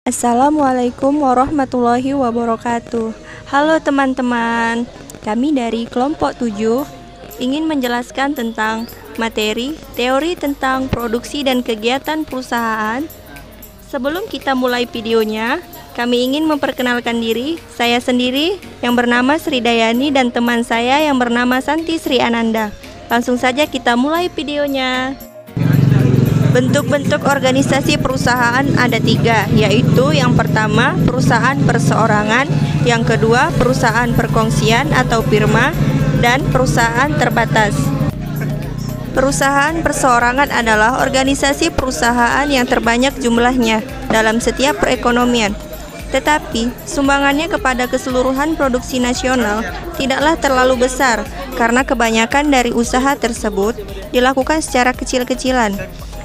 Assalamualaikum warahmatullahi wabarakatuh. Halo teman-teman, kami dari kelompok 7 ingin menjelaskan tentang materi teori tentang produksi dan kegiatan perusahaan. Sebelum kita mulai videonya, kami ingin memperkenalkan diri. Saya sendiri yang bernama Sri Dayani dan teman saya yang bernama Santi Sri Ananda. Langsung saja kita mulai videonya. Bentuk-bentuk organisasi perusahaan ada 3, yaitu yang pertama perusahaan perseorangan, yang kedua perusahaan perkongsian atau firma, dan perusahaan terbatas. Perusahaan perseorangan adalah organisasi perusahaan yang terbanyak jumlahnya dalam setiap perekonomian. Tetapi sumbangannya kepada keseluruhan produksi nasional tidaklah terlalu besar karena kebanyakan dari usaha tersebut dilakukan secara kecil-kecilan,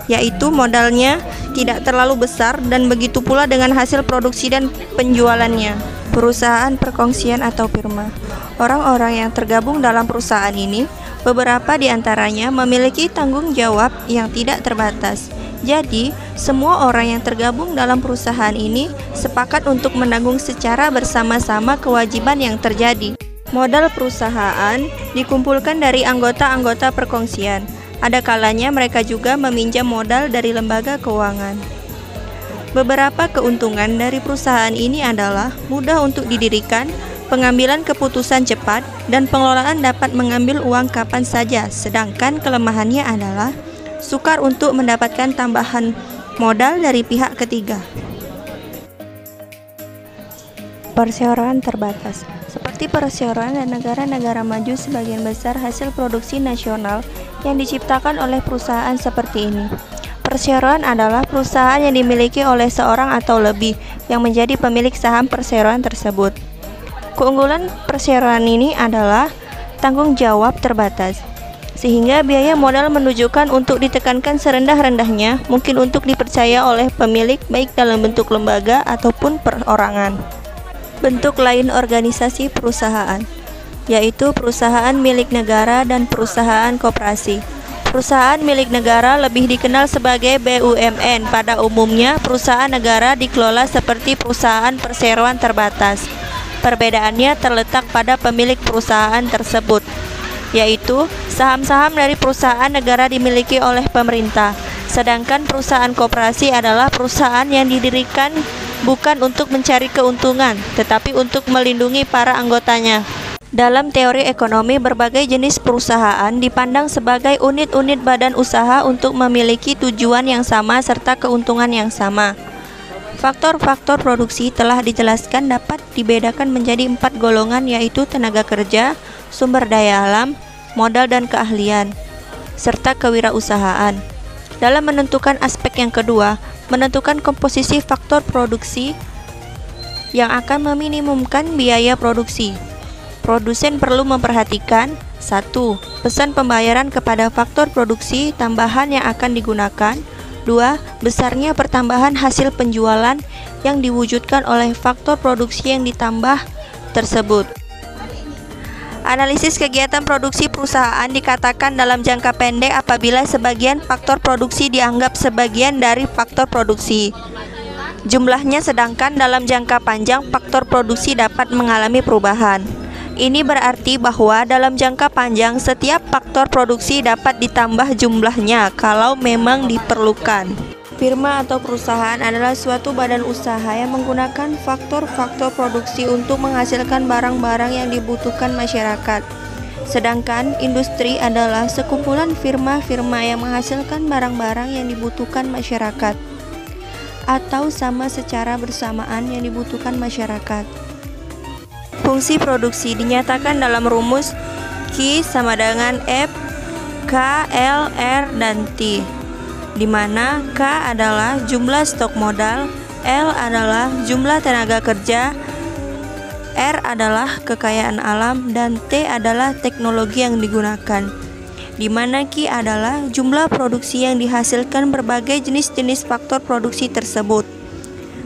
yaitu modalnya tidak terlalu besar dan begitu pula dengan hasil produksi dan penjualannya. Perusahaan perkongsian atau firma. Orang-orang yang tergabung dalam perusahaan ini, beberapa di antaranya memiliki tanggung jawab yang tidak terbatas. Jadi, semua orang yang tergabung dalam perusahaan ini sepakat untuk menanggung secara bersama-sama kewajiban yang terjadi. Modal perusahaan dikumpulkan dari anggota-anggota perkongsian. Ada kalanya mereka juga meminjam modal dari lembaga keuangan. Beberapa keuntungan dari perusahaan ini adalah mudah untuk didirikan, pengambilan keputusan cepat, dan pengelolaan dapat mengambil uang kapan saja. Sedangkan kelemahannya adalah sukar untuk mendapatkan tambahan modal dari pihak ketiga. Perseorangan terbatas. Seperti perseorangan dan negara-negara maju, sebagian besar hasil produksi nasional yang diciptakan oleh perusahaan seperti ini. Perseroan adalah perusahaan yang dimiliki oleh seorang atau lebih yang menjadi pemilik saham perseroan tersebut. Keunggulan perseroan ini adalah tanggung jawab terbatas, sehingga biaya modal menunjukkan untuk ditekankan serendah-rendahnya mungkin untuk dipercaya oleh pemilik baik dalam bentuk lembaga ataupun perorangan. Bentuk lain organisasi perusahaan, yaitu perusahaan milik negara dan perusahaan koperasi. Perusahaan milik negara lebih dikenal sebagai BUMN. Pada umumnya, perusahaan negara dikelola seperti perusahaan perseroan terbatas. Perbedaannya terletak pada pemilik perusahaan tersebut, yaitu saham-saham dari perusahaan negara dimiliki oleh pemerintah. Sedangkan perusahaan koperasi adalah perusahaan yang didirikan bukan untuk mencari keuntungan, tetapi untuk melindungi para anggotanya. Dalam teori ekonomi, berbagai jenis perusahaan dipandang sebagai unit-unit badan usaha untuk memiliki tujuan yang sama serta keuntungan yang sama. Faktor-faktor produksi telah dijelaskan dapat dibedakan menjadi 4 golongan, yaitu tenaga kerja, sumber daya alam, modal dan keahlian, serta kewirausahaan. Dalam menentukan aspek yang kedua, menentukan komposisi faktor produksi yang akan meminimumkan biaya produksi. Produsen perlu memperhatikan 1. Pesan pembayaran kepada faktor produksi tambahan yang akan digunakan. 2. Besarnya pertambahan hasil penjualan yang diwujudkan oleh faktor produksi yang ditambah tersebut. Analisis kegiatan produksi perusahaan dikatakan dalam jangka pendek apabila sebagian faktor produksi dianggap sebagian dari faktor produksi jumlahnya, sedangkan dalam jangka panjang faktor produksi dapat mengalami perubahan. Ini berarti bahwa dalam jangka panjang setiap faktor produksi dapat ditambah jumlahnya kalau memang diperlukan. Firma atau perusahaan adalah suatu badan usaha yang menggunakan faktor-faktor produksi untuk menghasilkan barang-barang yang dibutuhkan masyarakat. Sedangkan industri adalah sekumpulan firma-firma yang menghasilkan barang-barang yang dibutuhkan masyarakat atau sama secara bersamaan yang dibutuhkan masyarakat. Fungsi produksi dinyatakan dalam rumus Q sama dengan F, K, L, R, dan T, di mana K adalah jumlah stok modal, L adalah jumlah tenaga kerja, R adalah kekayaan alam, dan T adalah teknologi yang digunakan, di mana Q adalah jumlah produksi yang dihasilkan berbagai jenis-jenis faktor produksi tersebut.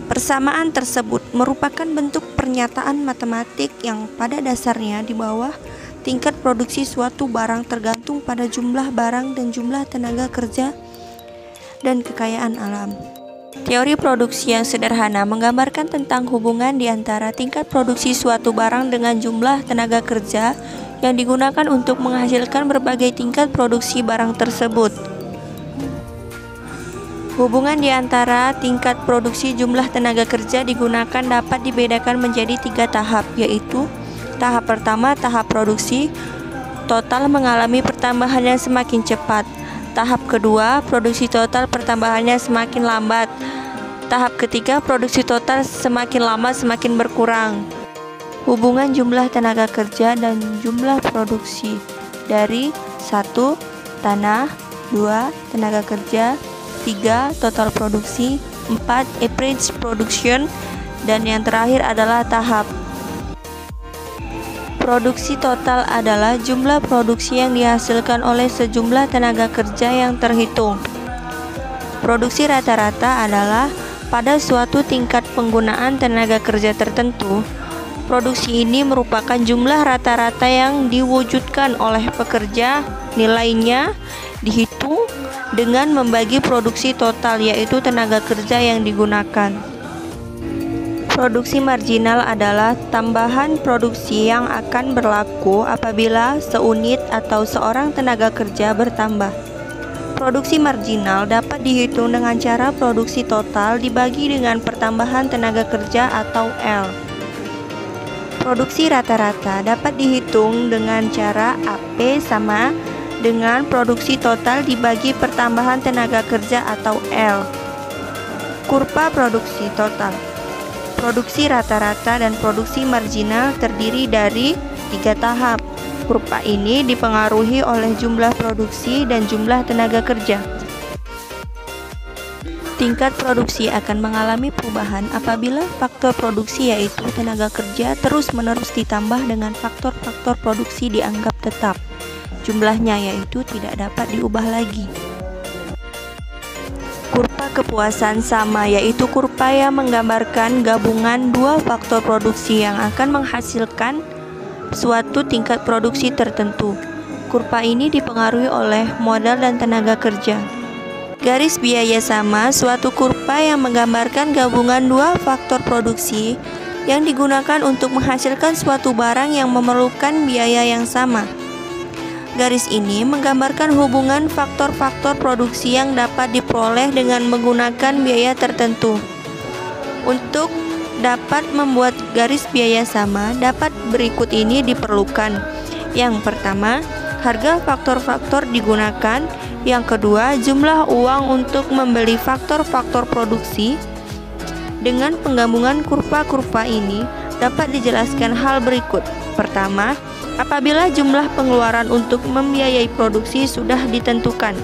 Persamaan tersebut merupakan bentuk pernyataan matematik yang pada dasarnya di bawah tingkat produksi suatu barang tergantung pada jumlah barang dan jumlah tenaga kerja dan kekayaan alam. Teori produksi yang sederhana menggambarkan tentang hubungan di antara tingkat produksi suatu barang dengan jumlah tenaga kerja yang digunakan untuk menghasilkan berbagai tingkat produksi barang tersebut. Hubungan di antara tingkat produksi jumlah tenaga kerja digunakan dapat dibedakan menjadi 3 tahap, yaitu tahap pertama, tahap produksi total mengalami pertambahan yang semakin cepat. Tahap kedua, produksi total pertambahannya semakin lambat. Tahap ketiga, produksi total semakin lama semakin berkurang. Hubungan jumlah tenaga kerja dan jumlah produksi dari 1. Tanah 2. Tenaga kerja 3. Total produksi 4. Average production dan yang terakhir adalah tahap. Produksi total adalah jumlah produksi yang dihasilkan oleh sejumlah tenaga kerja yang terhitung. Produksi rata-rata adalah pada suatu tingkat penggunaan tenaga kerja tertentu. Produksi ini merupakan jumlah rata-rata yang diwujudkan oleh pekerja. Nilainya dihitung dengan membagi produksi total, yaitu tenaga kerja yang digunakan. Produksi marginal adalah tambahan produksi yang akan berlaku apabila seunit atau seorang tenaga kerja bertambah. Produksi marginal dapat dihitung dengan cara produksi total dibagi dengan pertambahan tenaga kerja atau L. Produksi rata-rata dapat dihitung dengan cara AP sama dengan produksi total dibagi pertambahan tenaga kerja atau L. Kurva produksi total. Produksi rata-rata dan produksi marginal terdiri dari 3 tahap. Kurva ini dipengaruhi oleh jumlah produksi dan jumlah tenaga kerja. Tingkat produksi akan mengalami perubahan apabila faktor produksi yaitu tenaga kerja terus-menerus ditambah dengan faktor-faktor produksi dianggap tetap. Jumlahnya yaitu tidak dapat diubah lagi. Kurva kepuasan sama yaitu kurva yang menggambarkan gabungan dua faktor produksi yang akan menghasilkan suatu tingkat produksi tertentu. Kurva ini dipengaruhi oleh modal dan tenaga kerja. Garis biaya sama suatu kurva yang menggambarkan gabungan dua faktor produksi yang digunakan untuk menghasilkan suatu barang yang memerlukan biaya yang sama. Garis ini menggambarkan hubungan faktor-faktor produksi yang dapat diperoleh dengan menggunakan biaya tertentu. Untuk dapat membuat garis biaya sama, dapat berikut ini diperlukan. Yang pertama, harga faktor-faktor digunakan. Yang kedua, jumlah uang untuk membeli faktor-faktor produksi. Dengan penggabungan kurva-kurva ini, dapat dijelaskan hal berikut. Pertama, apabila jumlah pengeluaran untuk membiayai produksi sudah ditentukan,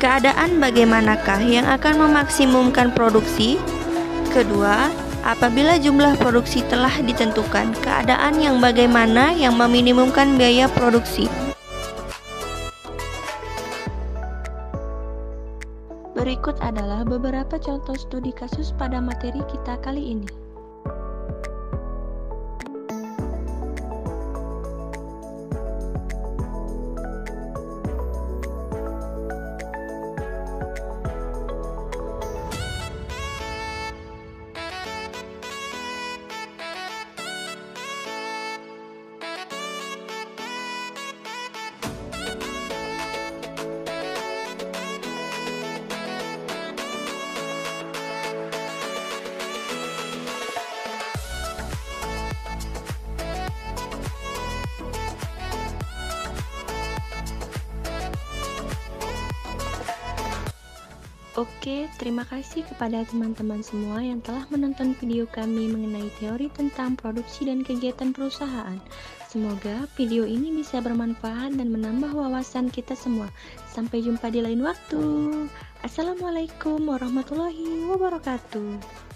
keadaan bagaimanakah yang akan memaksimumkan produksi? Kedua, apabila jumlah produksi telah ditentukan, keadaan yang bagaimana yang meminimumkan biaya produksi? Berikut adalah beberapa contoh studi kasus pada materi kita kali ini. Oke, terima kasih kepada teman-teman semua yang telah menonton video kami mengenai teori tentang produksi dan kegiatan perusahaan. Semoga video ini bisa bermanfaat dan menambah wawasan kita semua. Sampai jumpa di lain waktu. Assalamualaikum warahmatullahi wabarakatuh.